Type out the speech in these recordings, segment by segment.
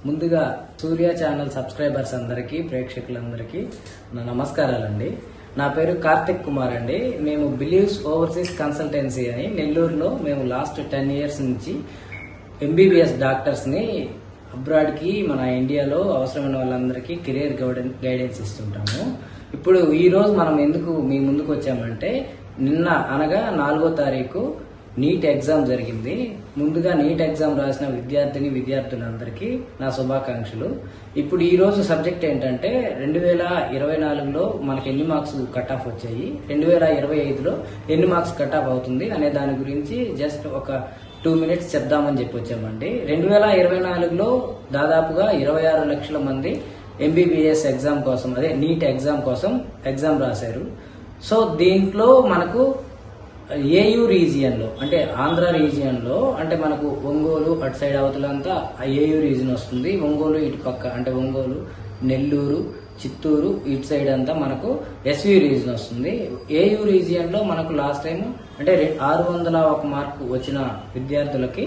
ముందుగా సూర్య channel subscribers అందరికీ ప్రేక్షకులందరికీ నా నమస్కారాలండి. నా పేరు కార్తిక్ కుమార్ అండి. మేము బిలీవ్స్ ఓవర్సీస్ కన్సల్టెన్సీ అని నెల్లూరులో మేము లాస్ట్ 10 years నుంచి ఎంబీబీఎస్ డాక్టర్స్ని అబ్రాడ్కి మన ఇండియాలో అవసరమైన వాళ్ళందరికీ కెరియర్ గైడెన్స్ ఇస్తుంటాము. ఇప్పుడు ఈరోజు మనం ఎందుకు మీ ముందుకు వచ్చామంటే, నిన్న అనగా 4వ తారీఖు నీట్ ఎగ్జామ్ జరిగింది. ముందుగా నీట్ ఎగ్జామ్ రాసిన విద్యార్థులందరికీ నా శుభాకాంక్షలు. ఇప్పుడు ఈ రోజు సబ్జెక్ట్ ఏంటంటే 2024లో మనకి ఎన్ని మార్క్స్ కట్ ఆఫ్ వచ్చాయి, 2025లో ఎన్ని మార్క్స్ కట్ ఆఫ్ అవుతుంది అనే దాని గురించి జస్ట్ ఒక 2 minutes చెప్దామని చెప్పి వచ్చామండి. 2024లో దాదాపుగా 26 లక్షల మంది ఎంబీబీఎస్ ఎగ్జామ్ కోసం, అదే నీట్ ఎగ్జామ్ కోసం ఎగ్జామ్ రాశారు. సో దీంట్లో మనకు ఏయూ రీజియన్ లో, అంటే ఆంధ్ర రీజియన్ లో, అంటే మనకు ఒంగోలు అటు సైడ్ అవతలంతా ఏయూ రీజియన్ వస్తుంది. ఒంగోలు ఇటు పక్క అంటే ఒంగోలు, నెల్లూరు, చిత్తూరు ఇటు సైడ్ అంతా మనకు ఎస్వీ రీజియన్ వస్తుంది. ఏయూ రీజియన్ లో మనకు లాస్ట్ టైం అంటే 601 మార్కు వచ్చిన విద్యార్థులకి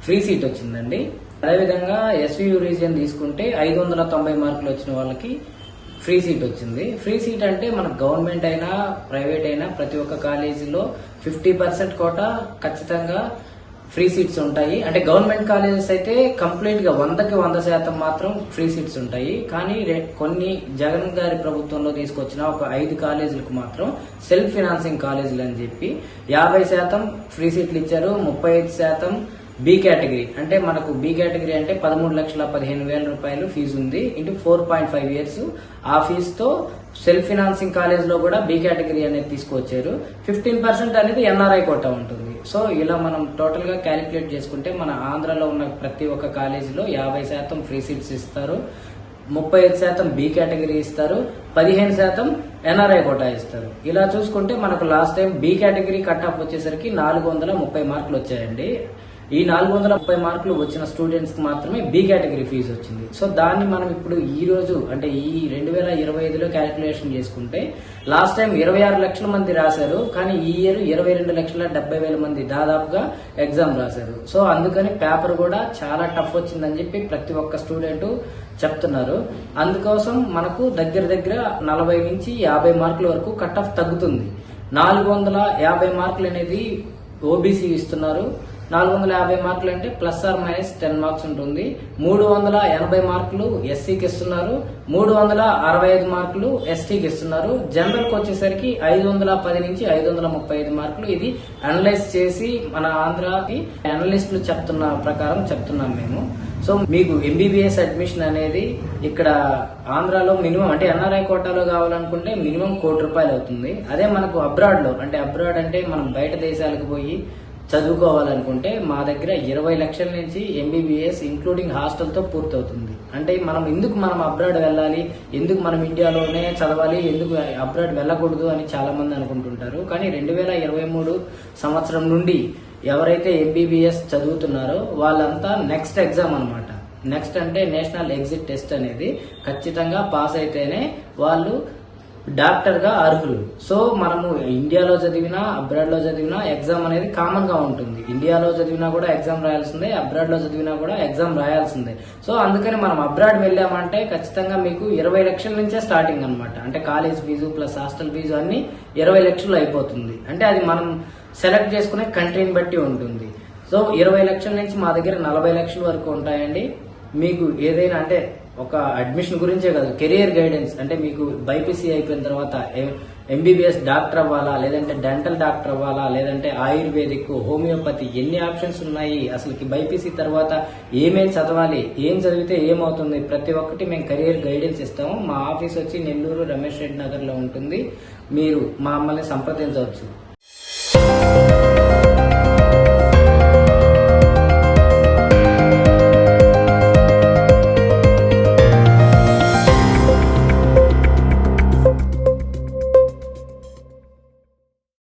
ఫ్రీ సీట్ వచ్చిందండి. అదేవిధంగా ఎస్వీయూ రీజియన్ తీసుకుంటే 590 మార్కులు వచ్చిన వాళ్ళకి ఫ్రీ సీట్ వచ్చింది. ఫ్రీ సీట్ అంటే మనకు గవర్నమెంట్ అయినా ప్రైవేట్ అయినా ప్రతి ఒక్క కాలేజీలో 50% కోటా ఖచ్చితంగా ఫ్రీ సీట్స్ ఉంటాయి. అంటే గవర్నమెంట్ కాలేజెస్ అయితే కంప్లీట్ గా 100కి 100% మాత్రం ఫ్రీ సీట్స్ ఉంటాయి. కానీ కొన్ని జగన్ గారి ప్రభుత్వంలో తీసుకొచ్చిన ఒక 5 కాలేజీలకు మాత్రం సెల్ఫ్ ఫినాన్సింగ్ కాలేజీలు అని చెప్పి 50% ఫ్రీ సీట్లు ఇచ్చారు. 35% బి కేటగిరీ, అంటే మనకు బి కేటగిరీ అంటే 13,15,000 రూపాయలు ఫీజు ఉంది. ఇంటూ 4.5 years ఆ ఫీజుతో సెల్ఫ్ ఫినాన్సింగ్ కాలేజ్ లో కూడా బి కేటగిరీ అనేది తీసుకొచ్చారు. 15% అనేది ఎన్ఆర్ఐ కోటా ఉంటుంది. సో ఇలా మనం టోటల్ గా క్యాలిక్యులేట్ చేసుకుంటే మన ఆంధ్రాలో ఉన్న ప్రతి ఒక్క కాలేజీలో 50% ఫ్రీ సీట్స్ ఇస్తారు, 35% బి కేటగిరీ ఇస్తారు, 15% ఎన్ఆర్ఐ కోటా ఇస్తారు. ఇలా చూసుకుంటే మనకు last time B category cut off వచ్చేసరికి 430 మార్కులు వచ్చాయండి. ఈ 430 మార్కులు వచ్చిన స్టూడెంట్స్ కి మాత్రమే బి కేటగిరీ ఫీజు వచ్చింది. సో దాన్ని మనం ఇప్పుడు ఈ రోజు అంటే ఈ 2025లో క్యాలిక్యులేషన్ చేసుకుంటే లాస్ట్ టైం 26 లక్షల మంది రాశారు, కానీ ఈ ఇయర్ 22,70,000 మంది దాదాపుగా ఎగ్జామ్ రాశారు. సో అందుకని పేపర్ కూడా చాలా టఫ్ వచ్చిందని చెప్పి ప్రతి ఒక్క స్టూడెంట్ చెప్తున్నారు. అందుకోసం మనకు దగ్గర 40 నుంచి 50 మార్కుల వరకు కట్ ఆఫ్ తగ్గుతుంది. 450 మార్కులు అనేది ఓబీసీ ఇస్తున్నారు. 450 మార్కులు అంటే +or-10 మార్క్స్ ఉంటుంది. 380 మార్కులు ఎస్సీకి ఇస్తున్నారు, 365 మార్కులు ఎస్టీకి ఇస్తున్నారు. జనరల్ కి వచ్చేసరికి 510 నుంచి 535 మార్కులు. ఇది అనలైజ్ చేసి మన ఆంధ్రాకి అనలిస్టులు చెప్తున్న ప్రకారం చెప్తున్నాం మేము. సో మీకు ఎంబీబీఎస్ అడ్మిషన్ అనేది ఇక్కడ ఆంధ్రాలో మినిమం అంటే ఎన్ఆర్ఐ కోటాలో కావాలనుకుంటే మినిమం ₹1,00,00,000 అవుతుంది. అదే మనకు అబ్రాడ్ లో, అంటే అబ్రాడ్ అంటే మనం బయట దేశాలకు పోయి చదువుకోవాలనుకుంటే మా దగ్గర 20 లక్షల నుంచి ఎంబీబీఎస్ ఇంక్లూడింగ్ హాస్టల్ తో పూర్తవుతుంది. అంటే మనం అబ్రాడ్ వెళ్ళాలి, ఎందుకు మనం ఇండియాలోనే చదవాలి, ఎందుకు అబ్రాడ్ వెళ్ళకూడదు అని చాలా మంది అనుకుంటుంటారు. కానీ 2023 సంవత్సరం నుండి ఎవరైతే ఎంబీబీఎస్ చదువుతున్నారో వాళ్ళంతా నెక్స్ట్ ఎగ్జామ్ అనమాట. నెక్స్ట్ అంటే నేషనల్ ఎగ్జిట్ టెస్ట్ అనేది ఖచ్చితంగా పాస్ అయితేనే వాళ్ళు డాక్టర్ గా అర్హులు. సో మనము ఇండియాలో చదివినా అబ్రాడ్ లో చదివినా ఎగ్జామ్ అనేది కామన్ గా ఉంటుంది. ఇండియాలో చదివినా కూడా ఎగ్జామ్ రాయాల్సిందే, అబ్రాడ్ లో చదివినా కూడా ఎగ్జామ్ రాయాల్సిందే. సో అందుకని మనం అబ్రాడ్ వెళ్ళామంటే ఖచ్చితంగా మీకు 20 లక్షల నుంచే స్టార్టింగ్ అనమాట. అంటే college fees plus hostel fees అన్ని 20 లక్షలు అయిపోతుంది. అంటే అది మనం సెలెక్ట్ చేసుకునే కంట్రీని బట్టి ఉంటుంది. సో 20 లక్షల నుంచి మా దగ్గర 40 లక్షల వరకు ఉంటాయండి. మీకు ఏదైనా అంటే ఒక అడ్మిషన్ గురించే కాదు, కెరియర్ గైడెన్స్ అంటే మీకు బైపీసీ అయిపోయిన తర్వాత ఎంబీబీఎస్ డాక్టర్ అవ్వాలా, లేదంటే డెంటల్ డాక్టర్ అవ్వాలా, లేదంటే ఆయుర్వేదిక్, హోమియోపతి, ఎన్ని ఆప్షన్స్ ఉన్నాయి, అసలుకి బైపీసీ తర్వాత ఏమేం చదవాలి, ఏం చదివితే ఏమవుతుంది, ప్రతి ఒక్కటి మేము కెరియర్ గైడెన్స్ ఇస్తాము. మా ఆఫీస్ వచ్చి నెల్లూరు రమేష్ రెడ్డి నగర్ లో ఉంటుంది. మీరు మమ్మల్ని సంప్రదించవచ్చు.